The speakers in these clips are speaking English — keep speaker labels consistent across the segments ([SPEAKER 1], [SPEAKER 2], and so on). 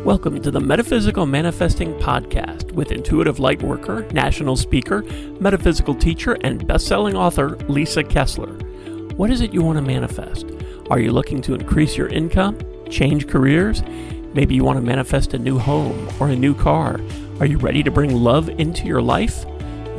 [SPEAKER 1] Welcome to the Metaphysical Manifesting Podcast with intuitive lightworker, national speaker, metaphysical teacher, and best-selling author Lisa Kessler. What is it you want to manifest? Are you looking to increase your income, change careers? Maybe you want to manifest a new home or a new car. Are you ready to bring love into your life?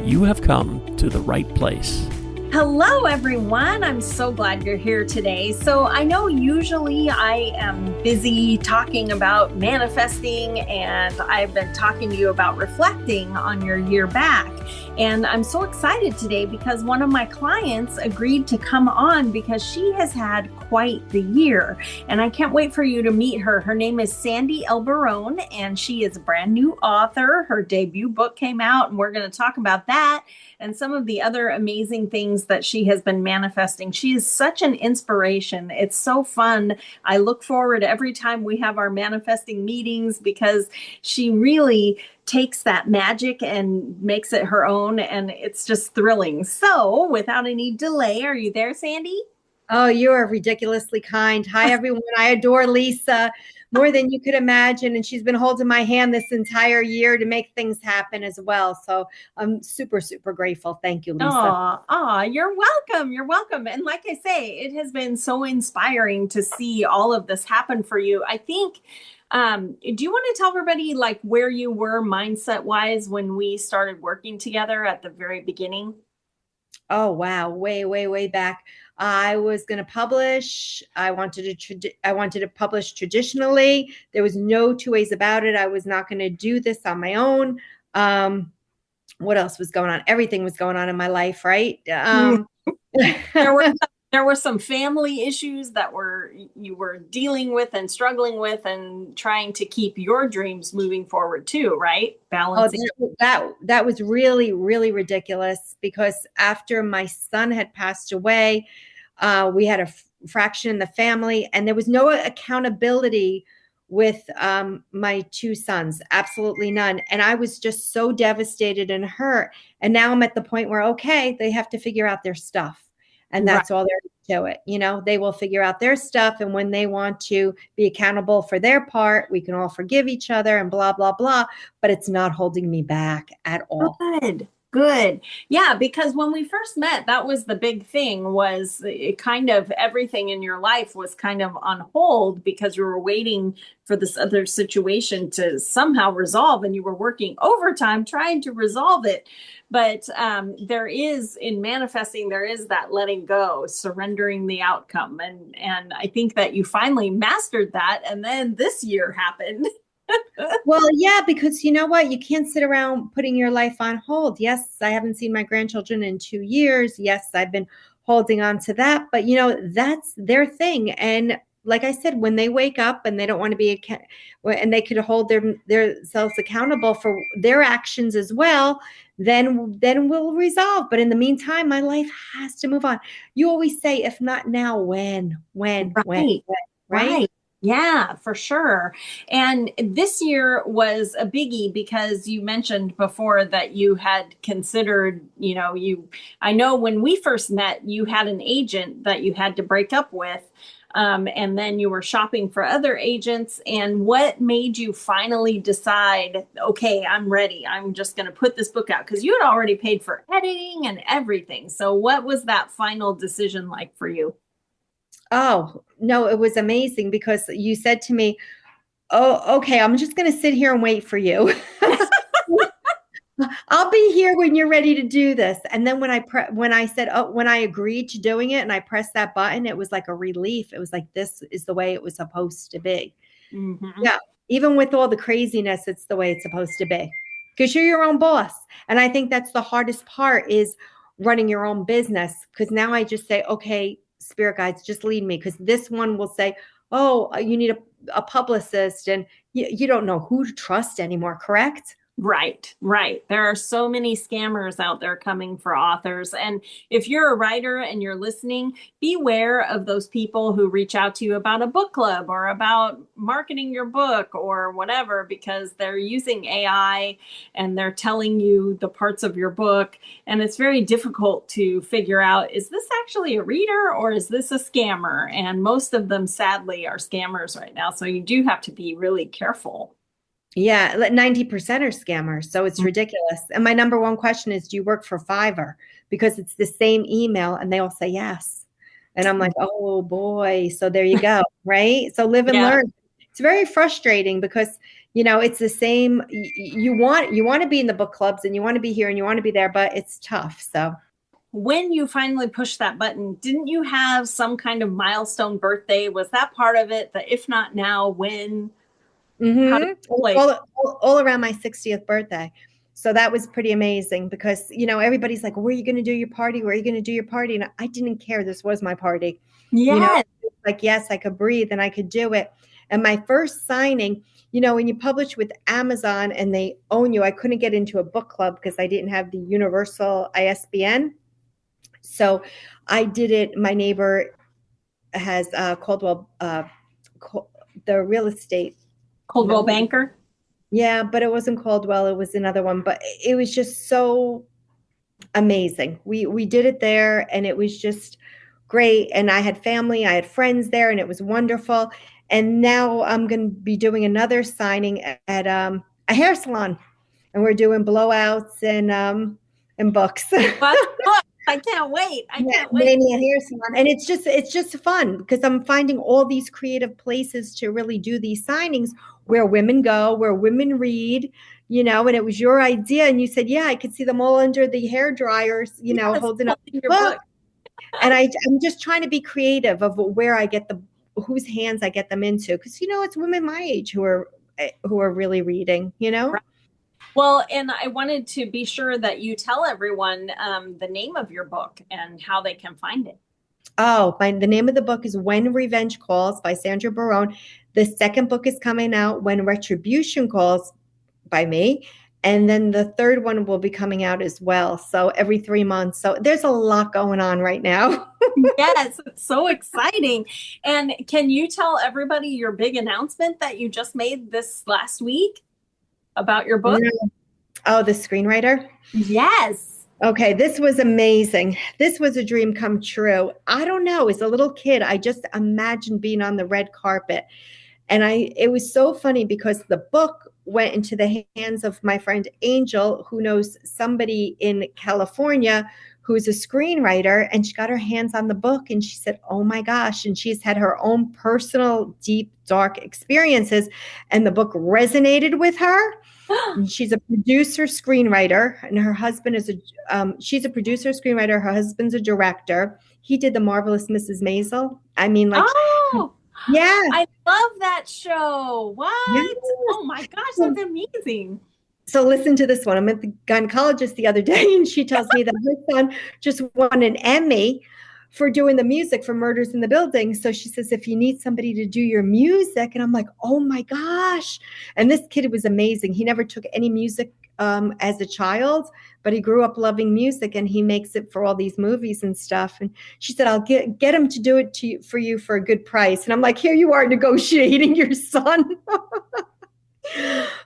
[SPEAKER 1] You have come to the right place.
[SPEAKER 2] Hello, everyone. I'm so glad you're here today. So I know usually I am busy talking about manifesting, and I've been talking to you about reflecting on your year back. And I'm so excited today because one of my clients agreed to come on because she has had quite the year. And I can't wait for you to meet her. Her name is Sandy Barone, and she is a brand new author. Her debut book came out, and we're going to talk about that and some of the other amazing things that she has been manifesting. She is such an inspiration. It's so fun. I look forward every time we have our manifesting meetings because she really takes that magic and makes it her own, and it's just thrilling. So without any delay, are you there, Sandy?
[SPEAKER 3] Oh, you are ridiculously kind. Hi, everyone. I adore Lisa more than you could imagine. And she's been holding my hand this entire year to make things happen as well. So I'm super, super grateful. Thank you, Lisa.
[SPEAKER 2] Oh, you're welcome. You're welcome. And like I say, it has been so inspiring to see all of this happen for you. I think, do you want to tell everybody like where you were mindset wise when we started working together at the very beginning?
[SPEAKER 3] Oh, wow. Way, way, way back. I was going to publish. I wanted to publish traditionally. There was no two ways about it. I was not going to do this on my own. What else was going on? Everything was going on in my life, right?
[SPEAKER 2] There were some family issues that you were dealing with and struggling with and trying to keep your dreams moving forward too, right? Balancing.
[SPEAKER 3] Oh, that was really, really ridiculous because after my son had passed away, we had a fraction in the family and there was no accountability with my two sons, absolutely none. And I was just so devastated and hurt. And now I'm at the point where, okay, they have to figure out their stuff. And that's all there is to it. You know, they will figure out their stuff. And when they want to be accountable for their part, we can all forgive each other and blah, blah, blah. But it's not holding me back at all.
[SPEAKER 2] Good. Yeah, because when we first met, that was the big thing was it kind of everything in your life was kind of on hold because you were waiting for this other situation to somehow resolve and you were working overtime trying to resolve it. But there is in manifesting, there is that letting go, surrendering the outcome. And I think that you finally mastered that. And then this year happened.
[SPEAKER 3] Well, yeah, because you know what? You can't sit around putting your life on hold. Yes, I haven't seen my grandchildren in 2 years. Yes, I've been holding on to that. But, you know, that's their thing. And like I said, when they wake up and they don't want to be, and they could hold themselves accountable for their actions as well, then we'll resolve. But in the meantime, my life has to move on. You always say, if not now, when, right?
[SPEAKER 2] Yeah, for sure. And this year was a biggie because you mentioned before that you had considered, I know when we first met, you had an agent that you had to break up with. And then you were shopping for other agents. And what made you finally decide, okay, I'm ready. I'm just going to put this book out? Because you had already paid for editing and everything. So what was that final decision like for you?
[SPEAKER 3] Oh, no, it was amazing because you said to me, oh, okay, I'm just going to sit here and wait for you. I'll be here when you're ready to do this. And then when I agreed to doing it and I pressed that button, it was like a relief. It was like, this is the way it was supposed to be. Mm-hmm. Yeah. Even with all the craziness, it's the way it's supposed to be because you're your own boss. And I think that's the hardest part is running your own business. Because now I just say, okay, spirit guides, just lead me. Because this one will say, oh, you need a publicist and you don't know who to trust anymore. Correct?
[SPEAKER 2] Right. There are so many scammers out there coming for authors. And if you're a writer and you're listening, beware of those people who reach out to you about a book club or about marketing your book or whatever, because they're using AI and they're telling you the parts of your book. And it's very difficult to figure out, is this actually a reader or is this a scammer? And most of them, sadly, are scammers right now. So you do have to be really careful.
[SPEAKER 3] Yeah, 90% are scammers. So it's ridiculous. And my number one question is, do you work for Fiverr? Because it's the same email and they all say yes. And I'm like, oh boy. So there you go. Right. So live and
[SPEAKER 2] Yeah.
[SPEAKER 3] learn. It's very frustrating because, it's the same. You want to be in the book clubs and you want to be here and you want to be there, but it's tough. So
[SPEAKER 2] When you finally pushed that button, didn't you have some kind of milestone birthday? Was that part of it? The if not now, when? How did
[SPEAKER 3] mm-hmm.
[SPEAKER 2] it play?
[SPEAKER 3] all around my 60th birthday. So that was pretty amazing because, everybody's like, where are you going to do your party? Where are you going to do your party? And I didn't care. This was my party.
[SPEAKER 2] Yes.
[SPEAKER 3] Like, yes, I could breathe and I could do it. And my first signing, when you publish with Amazon and they own you, I couldn't get into a book club because I didn't have the universal ISBN. So I did it. My neighbor has Caldwell, the real estate.
[SPEAKER 2] Coldwell Banker.
[SPEAKER 3] Yeah, but it wasn't Caldwell. It was another one. But it was just so amazing. We did it there, and it was just great. And I had family, I had friends there, and it was wonderful. And now I'm going to be doing another signing at a hair salon, and we're doing blowouts and books.
[SPEAKER 2] I can't wait. I
[SPEAKER 3] Yeah,
[SPEAKER 2] can't wait.
[SPEAKER 3] Mania Hair Salon. And it's just fun because I'm finding all these creative places to really do these signings where women go, where women read, and it was your idea. And you said, yeah, I could see them all under the hair dryers,
[SPEAKER 2] Yes,
[SPEAKER 3] holding up the
[SPEAKER 2] your
[SPEAKER 3] book.
[SPEAKER 2] book.
[SPEAKER 3] And I'm just trying to be creative of where I get whose hands I get them into. Because, it's women my age who are really reading,
[SPEAKER 2] Right. Well, and I wanted to be sure that you tell everyone the name of your book and how they can find it.
[SPEAKER 3] Oh, the name of the book is When Revenge Calls by Sandra Barone. The second book is coming out, When Retribution Calls by me. And then the third one will be coming out as well. So every 3 months. So there's a lot going on right now.
[SPEAKER 2] Yes, it's so exciting. And can you tell everybody your big announcement that you just made this last week about your book?
[SPEAKER 3] Oh, the screenwriter?
[SPEAKER 2] Yes.
[SPEAKER 3] Okay, this was amazing. This was a dream come true. I don't know. As a little kid, I just imagined being on the red carpet. And it was so funny because the book went into the hands of my friend Angel, who knows somebody in California who's a screenwriter, and she got her hands on the book and she said, oh my gosh. And she's had her own personal, deep, dark experiences. And the book resonated with her. And she's a producer, screenwriter, and her husband is she's a producer, screenwriter. Her husband's a director. He did The Marvelous Mrs. Maisel. I mean, like,
[SPEAKER 2] Oh,
[SPEAKER 3] yeah.
[SPEAKER 2] I love that show. What?
[SPEAKER 3] Yes.
[SPEAKER 2] Oh my gosh, that's amazing.
[SPEAKER 3] So listen to this one. I'm at the gynecologist the other day, and she tells me that her son just won an Emmy for doing the music for Murders in the Building. So she says, if you need somebody to do your music, and I'm like, oh my gosh. And this kid was amazing. He never took any music as a child, but he grew up loving music, and he makes it for all these movies and stuff. And she said, I'll get him to do it for you for a good price. And I'm like, here you are negotiating your son.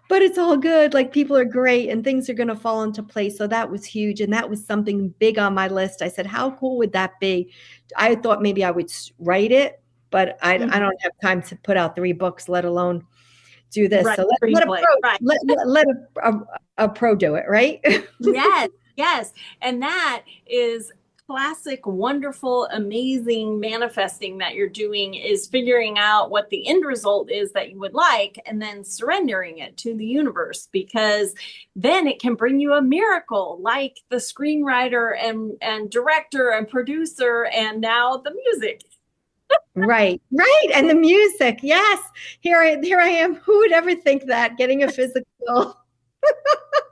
[SPEAKER 3] But it's all good. Like, people are great and things are going to fall into place. So that was huge. And that was something big on my list. I said, how cool would that be? I thought maybe I would write it, but I don't have time to put out 3 books, let alone do this.
[SPEAKER 2] Right.
[SPEAKER 3] So let a pro do it. Right.
[SPEAKER 2] Yes. Yes. And that is classic, wonderful, amazing manifesting that you're doing, is figuring out what the end result is that you would like and then surrendering it to the universe, because then it can bring you a miracle like the screenwriter and director and producer and now the music.
[SPEAKER 3] Right. And the music. Yes. Here I am. Who would ever think that, getting a physical?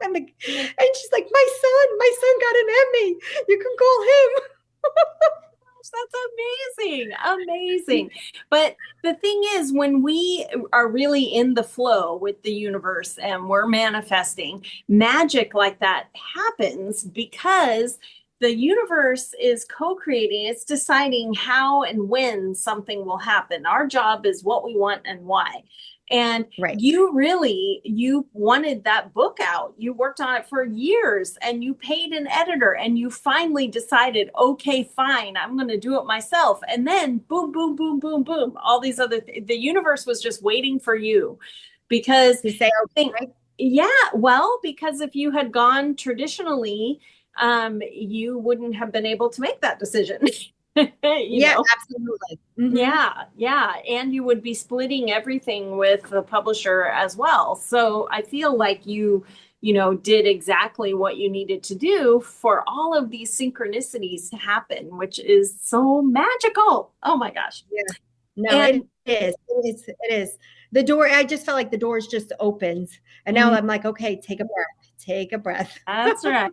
[SPEAKER 3] And she's like, my son got an Emmy. You can call him.
[SPEAKER 2] That's amazing. But the thing is, when we are really in the flow with the universe and we're manifesting, magic like that happens because the universe is co-creating. It's deciding how and when something will happen. Our job is what we want and why. And
[SPEAKER 3] right.
[SPEAKER 2] You wanted that book out. You worked on it for years and you paid an editor and you finally decided, okay, fine, I'm going to do it myself. And then boom, boom, boom, boom, boom, all these the universe was just waiting for you. because
[SPEAKER 3] To say,
[SPEAKER 2] I think,
[SPEAKER 3] okay.
[SPEAKER 2] yeah, well, because if you had gone traditionally, you wouldn't have been able to make that decision. You
[SPEAKER 3] Yeah,
[SPEAKER 2] know?
[SPEAKER 3] absolutely. Hmm.
[SPEAKER 2] Yeah, yeah. And you would be splitting everything with the publisher as well. So I feel like did exactly what you needed to do for all of these synchronicities to happen, which is so magical. Oh my gosh.
[SPEAKER 3] Yeah. No, it
[SPEAKER 2] And
[SPEAKER 3] is. It is. It is. The door, I just felt like the doors just opens. And now
[SPEAKER 2] mm,
[SPEAKER 3] I'm like, okay, take a breath. Take a breath.
[SPEAKER 2] that's right.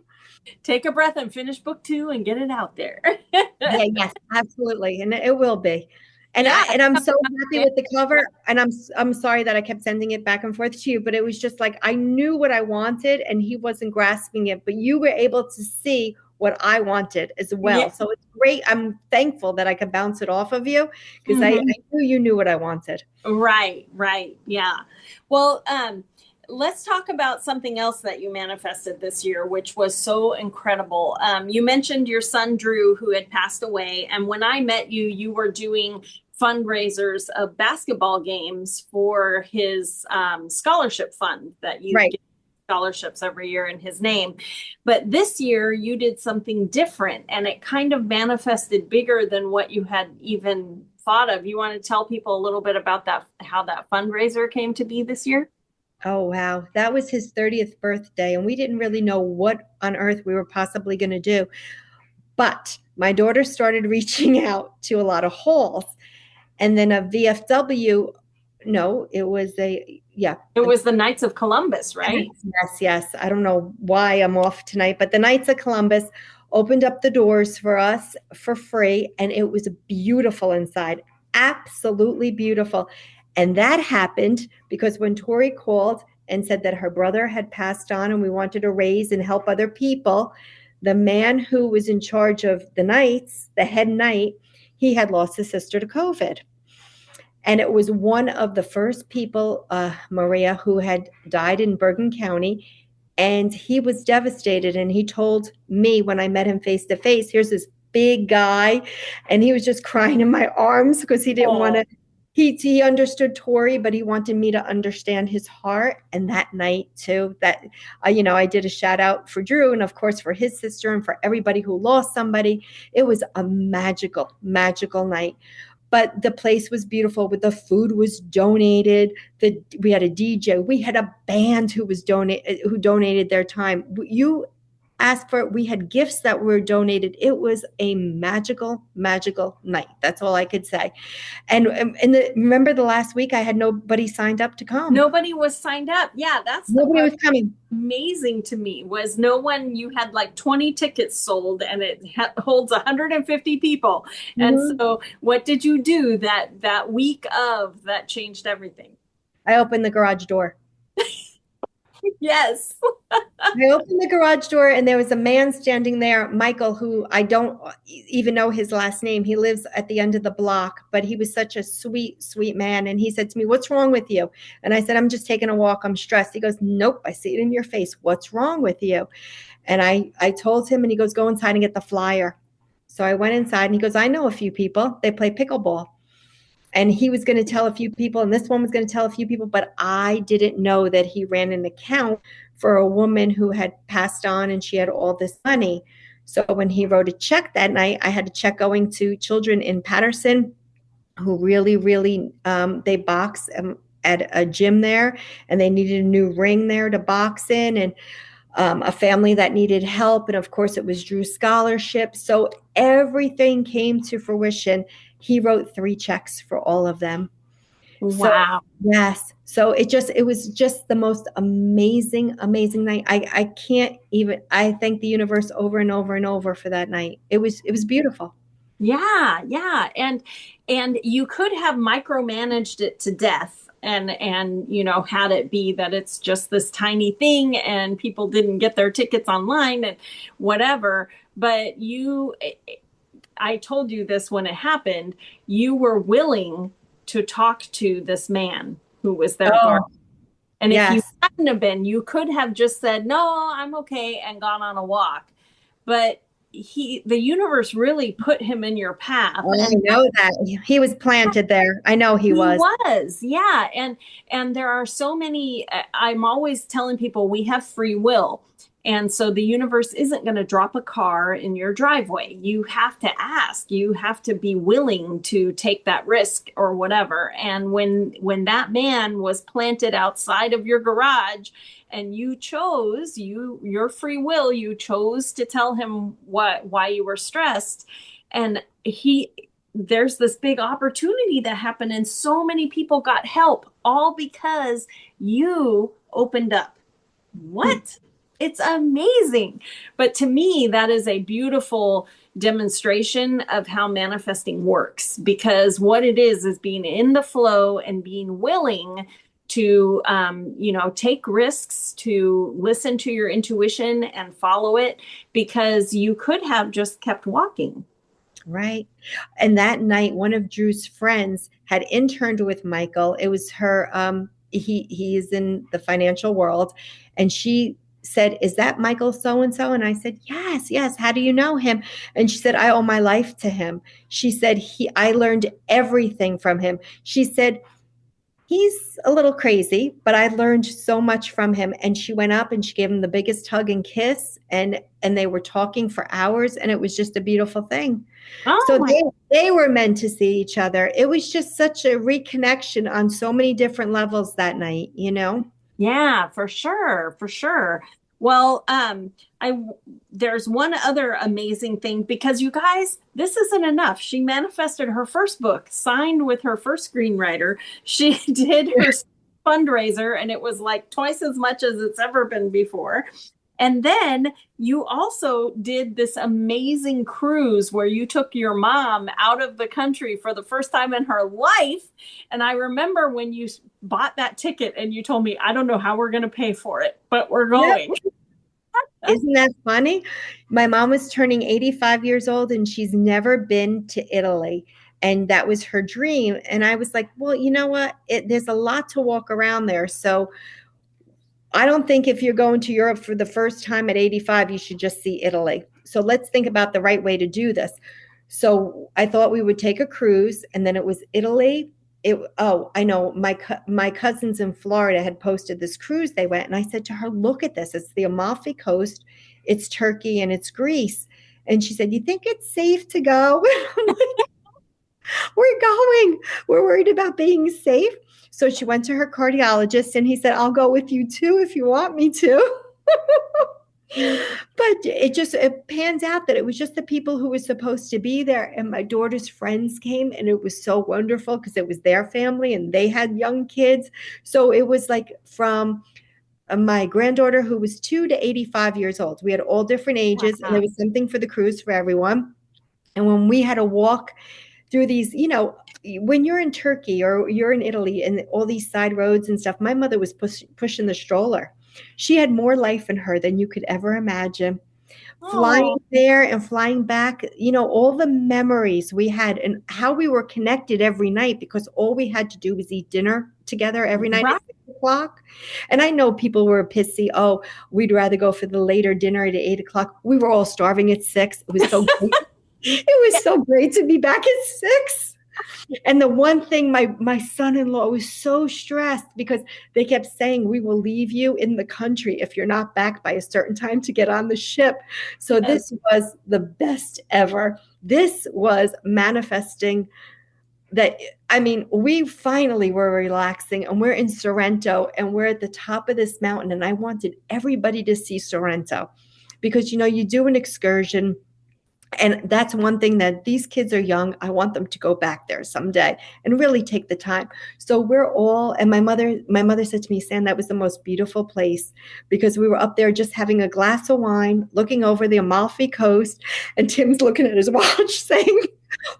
[SPEAKER 2] Take a breath and finish book two and get it out there.
[SPEAKER 3] Yeah, yes, absolutely. And it will be. And
[SPEAKER 2] Yeah.
[SPEAKER 3] I'm so happy with the cover. And I'm sorry that I kept sending it back and forth to you, but it was just like I knew what I wanted and he wasn't grasping it, but you were able to see what I wanted as
[SPEAKER 2] Yeah.
[SPEAKER 3] well. So it's great. I'm thankful that I could bounce it off of you because I
[SPEAKER 2] Mhm.
[SPEAKER 3] knew you knew what I wanted.
[SPEAKER 2] Right, right. Yeah. Well, let's talk about something else that you manifested this year, which was so incredible. You mentioned your son, Drew, who had passed away. And when I met you, you were doing fundraisers of basketball games for his scholarship fund that you
[SPEAKER 3] Right.
[SPEAKER 2] give scholarships every year in his name. But this year you did something different and it kind of manifested bigger than what you had even thought of. You want to tell people a little bit about that, how that fundraiser came to be this year?
[SPEAKER 3] Oh, wow. That was his 30th birthday. And we didn't really know what on earth we were possibly going to do. But my daughter started reaching out to a lot of halls. And then a VFW, no, it was yeah.
[SPEAKER 2] It was the Knights of Columbus, right?
[SPEAKER 3] Yes, yes. I don't know why I'm off tonight, but the Knights of Columbus opened up the doors for us for free. And it was beautiful inside, absolutely beautiful. And that happened because when Tori called and said that her brother had passed on and we wanted to raise and help other people, the man who was in charge of the Knights, the head knight, he had lost his sister to COVID. And it was one of the first people, Maria, who had died in Bergen County. And he was devastated. And he told me when I met him face to face, here's this big guy. And he was just crying in my arms because he didn't want
[SPEAKER 2] Oh,
[SPEAKER 3] to. He understood Tori, but he wanted me to understand his heart. And that night, too, that, I did a shout out for Drew and, of course, for his sister and for everybody who lost somebody. It was a magical, magical night, but the place was beautiful. With the food was donated. We had a DJ. We had a band who donated their time. You asked for it. We had gifts that were donated. It was a magical, magical night. That's all I could say. And remember the last week I had nobody signed up to come.
[SPEAKER 2] nobody was signed up. Yeah, that's the
[SPEAKER 3] Nobody
[SPEAKER 2] part
[SPEAKER 3] was coming.
[SPEAKER 2] amazing to me was no one. You had like 20 tickets sold and it holds 150 people. And
[SPEAKER 3] Mhm.
[SPEAKER 2] so what did you do that week of that changed everything?
[SPEAKER 3] I opened the garage door.
[SPEAKER 2] Yes.
[SPEAKER 3] I opened the garage door and there was a man standing there, Michael, who I don't even know his last name. He lives at the end of the block, but he was such a sweet, sweet man. And he said to me, "What's wrong with you?" And I said, "I'm just taking a walk. I'm stressed." He goes, "Nope, I see it in your face. What's wrong with you?" And I told him and he goes, "Go inside and get the flyer." So I went inside and he goes, "I know a few people. They play pickleball." And he was going to tell a few people and this one was going to tell a few people, but I didn't know that he ran an account for a woman who had passed on and she had all this money. So when he wrote a check that night, I had a check going to children in Patterson who really, really, they box at a gym there and they needed a new ring there to box in, and a family that needed help. And of course, it was Drew's scholarship. So everything came to fruition. He wrote 3 checks for all of them. So,
[SPEAKER 2] Wow.
[SPEAKER 3] yes. So it was just the most amazing, amazing night. I can't even, I thank the universe over and over and over for that night. It was beautiful.
[SPEAKER 2] Yeah, yeah. And you could have micromanaged it to death and had it be that it's just this tiny thing and people didn't get their tickets online and whatever. But I told you this when it happened, you were willing to talk to this man who was their
[SPEAKER 3] Oh,
[SPEAKER 2] guard. And if you
[SPEAKER 3] yes.
[SPEAKER 2] hadn't have been, you could have just said, "No, I'm okay," and gone on a walk. But the universe really put him in your path.
[SPEAKER 3] Oh, I
[SPEAKER 2] And
[SPEAKER 3] know that. He was planted there. I know he
[SPEAKER 2] he
[SPEAKER 3] was.
[SPEAKER 2] was, yeah. And there are so many, I'm always telling people we have free will. And so the universe isn't going to drop a car in your driveway. You have to ask. You have to be willing to take that risk or whatever. And when that man was planted outside of your garage and you chose, your free will, you chose to tell him why you were stressed, and there's this big opportunity that happened and so many people got help all because you opened up. What? It's amazing. But to me, that is a beautiful demonstration of how manifesting works, because what it is being in the flow and being willing to take risks, to listen to your intuition and follow it, because you could have just kept walking.
[SPEAKER 3] Right. And that night, one of Drew's friends had interned with Michael. It was her, he is in the financial world. And she said, "Is that Michael so and so?" And I said, "Yes, yes. How do you know him?" And she said, "I owe my life to him." She said, I learned everything from him. She said, "He's a little crazy, but I learned so much from him." And she went up and she gave him the biggest hug and kiss, and they were talking for hours, and it was just a beautiful thing.
[SPEAKER 2] Oh
[SPEAKER 3] So
[SPEAKER 2] my.
[SPEAKER 3] they were meant to see each other. It was just such a reconnection on so many different levels that night, you know?
[SPEAKER 2] Yeah, for sure, for sure. Well, I there's one other amazing thing, because you guys, this isn't enough. She manifested her first book, signed with her first screenwriter. She did her fundraiser, and it was like twice as much as it's ever been before. And then you also did this amazing cruise where you took your mom out of the country for the first time in her life. And I remember when you bought that ticket and you told me, I don't know how we're going to pay for it, but we're going.
[SPEAKER 3] Isn't that funny? My mom was turning 85 years old and she's never been to Italy. And that was her dream. And I was like, well, you know what? There's a lot to walk around there. So I don't think if you're going to Europe for the first time at 85, you should just see Italy. So let's think about the right way to do this. So I thought we would take a cruise, and then it was Italy. I know my cousins in Florida had posted this cruise they went, and I said to her, "Look at this. It's the Amalfi Coast, it's Turkey, and it's Greece." And she said, "You think it's safe to go?" I'm like, "We're going. We're worried about being safe." So she went to her cardiologist and he said, "I'll go with you too if you want me to." But it pans out that it was just the people who were supposed to be there. And my daughter's friends came, and it was so wonderful because it was their family and they had young kids. So it was like from my granddaughter, who was 2 to 85 years old. We had all different ages, and there was something for the cruise for everyone. And when we had to walk through these, when you're in Turkey or you're in Italy and all these side roads and stuff, my mother was pushing the stroller. She had more life in her than you could ever imagine. Flying there and flying back, all the memories we had and how we were connected every night, because all we had to do was eat dinner together every night at 6:00. And I know people were pissy. Oh, we'd rather go for the later dinner at 8:00. We were all starving at 6. It was so great. It was so great to be back at 6. And the one thing, my son-in-law was so stressed because they kept saying, "We will leave you in the country if you're not back by a certain time to get on the ship." So this was the best ever. This was manifesting that, we finally were relaxing, and we're in Sorrento, and we're at the top of this mountain, and I wanted everybody to see Sorrento because, you do an excursion. And that's one thing that these kids are young. I want them to go back there someday and really take the time. So and my mother said to me, "Sam, that was the most beautiful place," because we were up there just having a glass of wine, looking over the Amalfi Coast, and Tim's looking at his watch saying,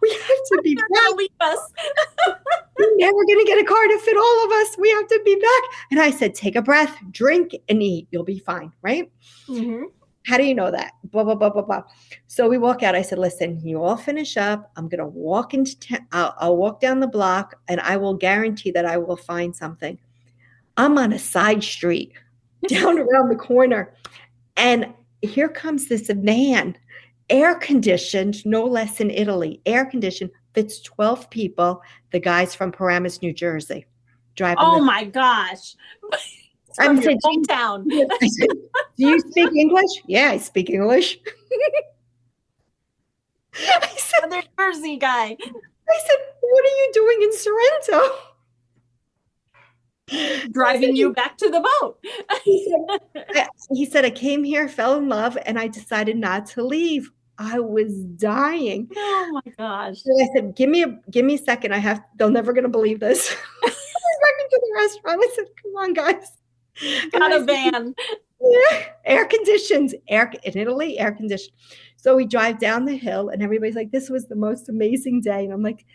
[SPEAKER 3] "We have to be back.
[SPEAKER 2] Leave us.
[SPEAKER 3] We're never going to get a car to fit all of us. We have to be back." And I said, "Take a breath, drink, and eat. You'll be fine." Right?
[SPEAKER 2] Mm-hmm.
[SPEAKER 3] How do you know that? Blah, blah, blah, blah, blah. So we walk out. I said, "Listen, you all finish up. I'm going to walk I'll walk down the block, and I will guarantee that I will find something." I'm on a side street down around the corner, and here comes this van. air conditioned, no less in Italy, air conditioned, fits 12 people. The guy's from Paramus, New Jersey, driving
[SPEAKER 2] Oh
[SPEAKER 3] the.
[SPEAKER 2] my gosh. It's
[SPEAKER 3] I'm
[SPEAKER 2] from your
[SPEAKER 3] saying,
[SPEAKER 2] hometown.
[SPEAKER 3] I said, do you speak English? Yeah, I speak English. I said,
[SPEAKER 2] Other Jersey guy.
[SPEAKER 3] what are you doing in Sorrento?
[SPEAKER 2] Driving you back to the boat.
[SPEAKER 3] He said, I came here, fell in love, and I decided not to leave. I was dying.
[SPEAKER 2] Oh my gosh.
[SPEAKER 3] So I said, give me a second. They're never going to believe this. I was back into the restaurant. I said, come on, guys.
[SPEAKER 2] Got a van.
[SPEAKER 3] Yeah, air conditioned, air in Italy, air conditioned. So we drive down the hill, and everybody's like, "This was the most amazing day." And I'm like,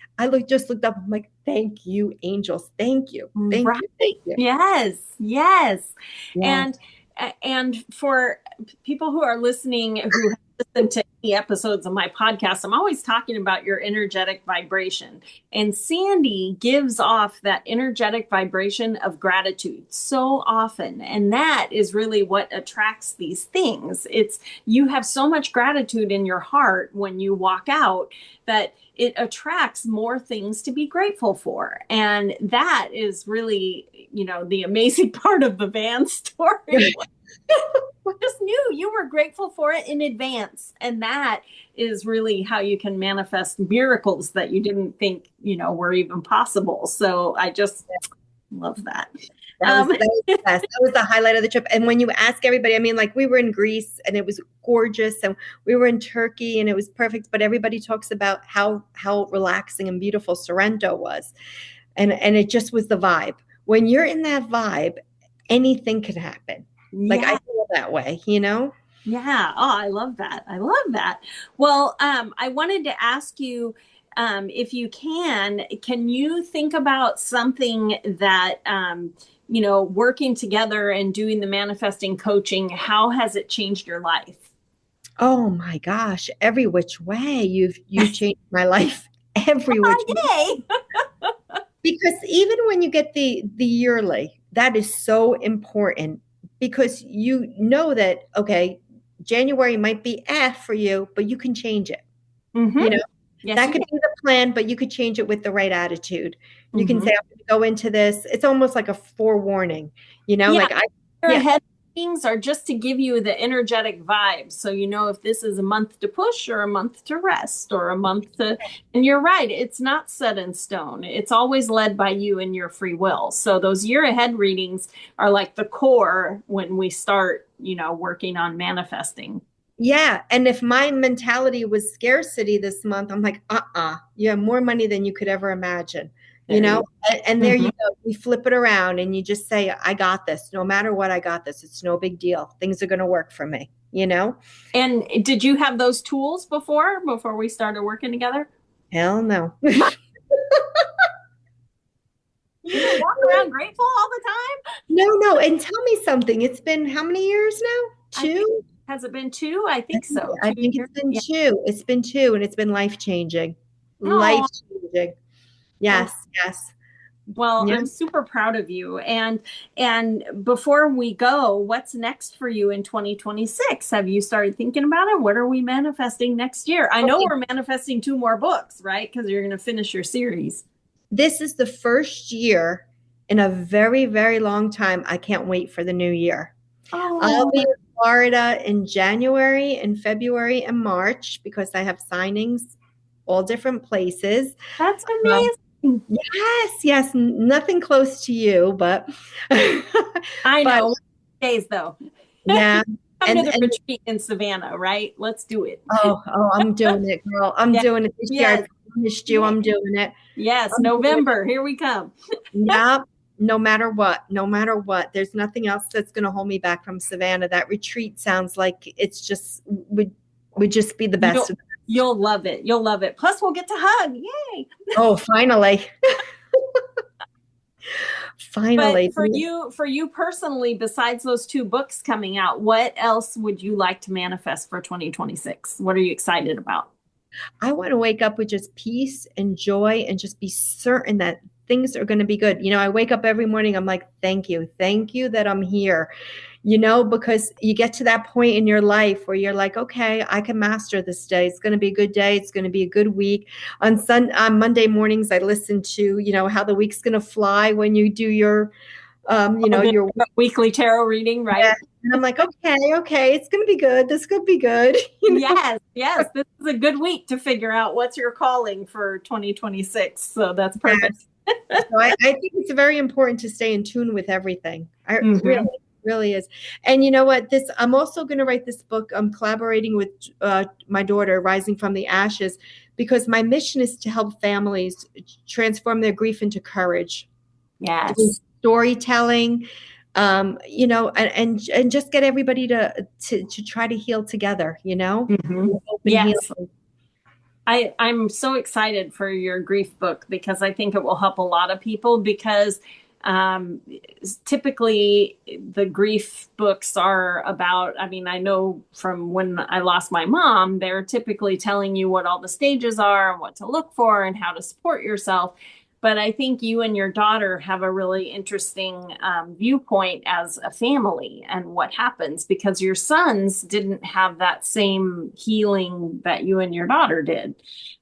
[SPEAKER 3] just looked up. I'm like, "Thank you, angels. Thank you, thank
[SPEAKER 2] Right.
[SPEAKER 3] you, thank you."
[SPEAKER 2] Yes. Yes.
[SPEAKER 3] Yeah.
[SPEAKER 2] And for people who are listening who have listened to any episodes of my podcast, I'm always talking about your energetic vibration. And Sandy gives off that energetic vibration of gratitude so often. And that is really what attracts these things. It's you have so much gratitude in your heart when you walk out that it attracts more things to be grateful for. And that is really, the amazing part of the van story. Just knew you were grateful for it in advance. And that is really how you can manifest miracles that you didn't think, were even possible. So I just love that.
[SPEAKER 3] That was the best. That was the highlight of the trip. And when you ask everybody, I mean, like we were in Greece and it was gorgeous, and we were in Turkey and it was perfect. But everybody talks about how relaxing and beautiful Sorrento was, and it just was the vibe. When you're in that vibe, anything can happen. Like I feel that way,
[SPEAKER 2] Yeah. Oh, I love that. I love that. Well, I wanted to ask you, if you can you think about something that, working together and doing the manifesting coaching, how has it changed your life?
[SPEAKER 3] Oh my gosh, every which way you've changed my life every which way. Because even when you get the yearly, that is so important because you know that, okay, January might be for you, but you can change it.
[SPEAKER 2] Mm-hmm. Yes,
[SPEAKER 3] that could be the plan, but you could change it with the right attitude. You
[SPEAKER 2] mm-hmm.
[SPEAKER 3] can say, I'm going to go into this. It's almost like a forewarning, like
[SPEAKER 2] ahead things are just to give you the energetic vibes. So, if this is a month to push or a month to rest or a month to, and you're right, it's not set in stone. It's always led by you and your free will. So those year ahead readings are like the core when we start, working on manifesting.
[SPEAKER 3] Yeah. And if my mentality was scarcity this month, I'm like, you have more money than you could ever imagine, and there you go. You flip it around and you just say, I got this. No matter what, I got this. It's no big deal. Things are going to work for me,
[SPEAKER 2] And did you have those tools before we started working together?
[SPEAKER 3] Hell no.
[SPEAKER 2] You don't walk around grateful all the time?
[SPEAKER 3] No. And tell me something. It's been how many years now? 2?
[SPEAKER 2] Has it been 2? I think so.
[SPEAKER 3] I think it's been 2. It's been 2, and it's been life-changing. Life-changing. Yes.
[SPEAKER 2] Well, yeah. I'm super proud of you. And before we go, what's next for you in 2026? Have you started thinking about it? What are we manifesting next year? I know we're manifesting 2 more books, right? Because you're going to finish your series.
[SPEAKER 3] This is the first year in a very, very long time. I can't wait for the new year.
[SPEAKER 2] Oh.
[SPEAKER 3] I'll be in Florida in January and February and March because I have signings all different places.
[SPEAKER 2] That's amazing.
[SPEAKER 3] Yes. Nothing close to you, but
[SPEAKER 2] I know. Days though.
[SPEAKER 3] Yeah.
[SPEAKER 2] Come to the retreat in Savannah, right? Let's do it.
[SPEAKER 3] Oh, I'm doing it, girl. I'm doing it this year. I promised you I'm doing it.
[SPEAKER 2] Yes, November. Here we come.
[SPEAKER 3] Yeah. No matter what. There's nothing else that's going to hold me back from Savannah. That retreat sounds like it's just would just be the best.
[SPEAKER 2] You'll love it. You'll love it. Plus, we'll get to hug. Yay!
[SPEAKER 3] Oh, finally. Finally.
[SPEAKER 2] But for you personally, besides those 2 books coming out, what else would you like to manifest for 2026? What are you excited about?
[SPEAKER 3] I want to wake up with just peace and joy and just be certain that things are going to be good. I wake up every morning, I'm like, thank you that I'm here, because you get to that point in your life where you're like, okay, I can master this day. It's going to be a good day. It's going to be a good week. On Monday mornings, I listen to, how the week's going to fly when you do your, your
[SPEAKER 2] weekly tarot reading, right?
[SPEAKER 3] Yeah. And I'm like, okay, it's going to be good. This could be good.
[SPEAKER 2] Yes. This is a good week to figure out what's your calling for 2026. So that's perfect.
[SPEAKER 3] Yes. So I think it's very important to stay in tune with everything. Really is. And you know what? I'm also going to write this book. I'm collaborating with my daughter, Rising from the Ashes, because my mission is to help families transform their grief into courage.
[SPEAKER 2] Yes.
[SPEAKER 3] Storytelling, and just get everybody to try to heal together,
[SPEAKER 2] Yes. I'm so excited for your grief book because I think it will help a lot of people because typically the grief books are about, I know from when I lost my mom, they're typically telling you what all the stages are and what to look for and how to support yourself. But I think you and your daughter have a really interesting viewpoint as a family and what happens because your sons didn't have that same healing that you and your daughter did.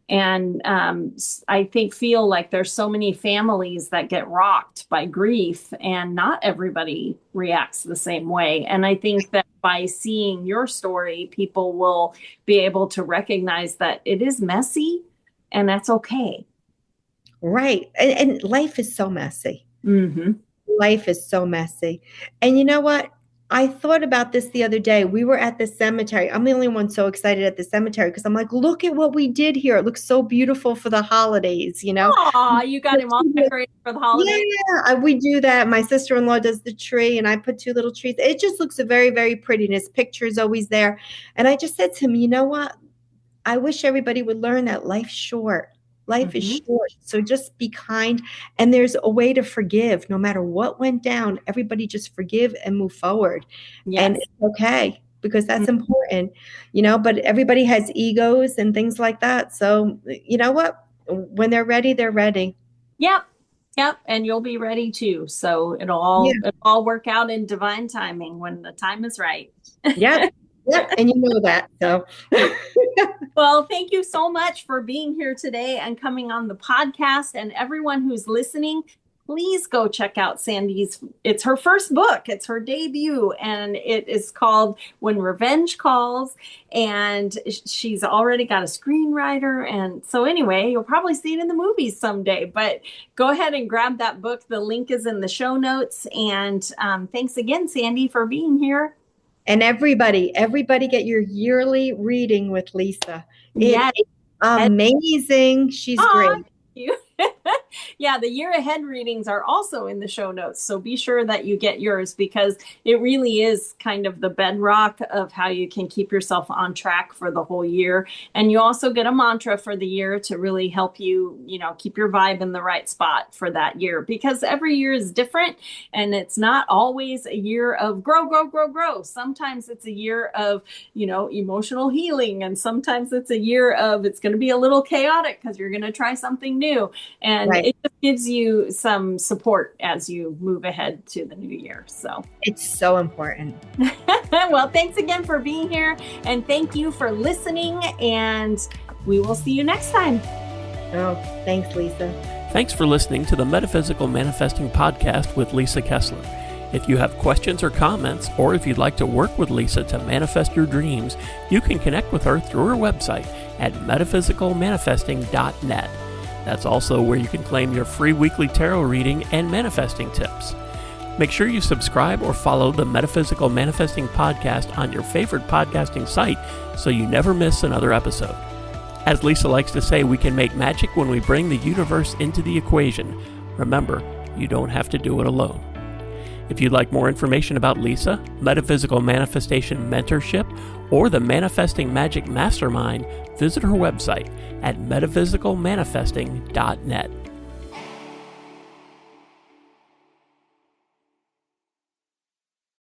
[SPEAKER 2] And I feel like there's so many families that get rocked by grief and not everybody reacts the same way. And I think that by seeing your story, people will be able to recognize that it is messy and that's okay.
[SPEAKER 3] Right. And life is so messy.
[SPEAKER 2] Mm-hmm.
[SPEAKER 3] Life is so messy. And you know what? I thought about this the other day. We were at the cemetery. I'm the only one so excited at the cemetery because I'm like, look at what we did here. It looks so beautiful for the holidays,
[SPEAKER 2] Aw, you got him all decorated for the holidays?
[SPEAKER 3] Yeah, we do that. My sister-in-law does the tree and I put 2 little trees. It just looks very, very pretty. And his picture is always there. And I just said to him, you know what? I wish everybody would learn that life's short. Life is short. So just be kind. And there's a way to forgive. No matter what went down, everybody just forgive and move forward. Yes. And it's okay because that's important, but everybody has egos and things like that. So you know what? When they're ready, they're ready.
[SPEAKER 2] Yep. And you'll be ready too. So it'll all work out in divine timing when the time is right.
[SPEAKER 3] Yep. And you know that. So
[SPEAKER 2] well, thank you so much for being here today and coming on the podcast. And everyone who's listening, please go check out Sandy's. It's her first book. It's her debut. And it is called When Revenge Calls. And she's already got a screenwriter. And so anyway, you'll probably see it in the movies someday. But go ahead and grab that book. The link is in the show notes. And thanks again, Sandy, for being here.
[SPEAKER 3] And everybody get your yearly reading with Lisa.
[SPEAKER 2] Yes.
[SPEAKER 3] It's amazing. She's great.
[SPEAKER 2] Thank you. Yeah, the year ahead readings are also in the show notes. So be sure that you get yours because it really is kind of the bedrock of how you can keep yourself on track for the whole year. And you also get a mantra for the year to really help you, keep your vibe in the right spot for that year because every year is different and it's not always a year of grow, grow, grow, grow. Sometimes it's a year of, emotional healing. And sometimes it's a year of it's going to be a little chaotic because you're going to try something new. And it just gives you some support as you move ahead to the new year. So
[SPEAKER 3] it's so important.
[SPEAKER 2] Well, thanks again for being here. And thank you for listening. And we will see you next time.
[SPEAKER 3] Oh, thanks, Lisa.
[SPEAKER 1] Thanks for listening to the Metaphysical Manifesting Podcast with Lisa Kessler. If you have questions or comments, or if you'd like to work with Lisa to manifest your dreams, you can connect with her through her website at metaphysicalmanifesting.net. That's also where you can claim your free weekly tarot reading and manifesting tips. Make sure you subscribe or follow the Metaphysical Manifesting Podcast on your favorite podcasting site so you never miss another episode. As Lisa likes to say, we can make magic when we bring the universe into the equation. Remember, you don't have to do it alone. If you'd like more information about Lisa, Metaphysical Manifestation Mentorship, or the Manifesting Magic Mastermind, visit her website at metaphysicalmanifesting.net.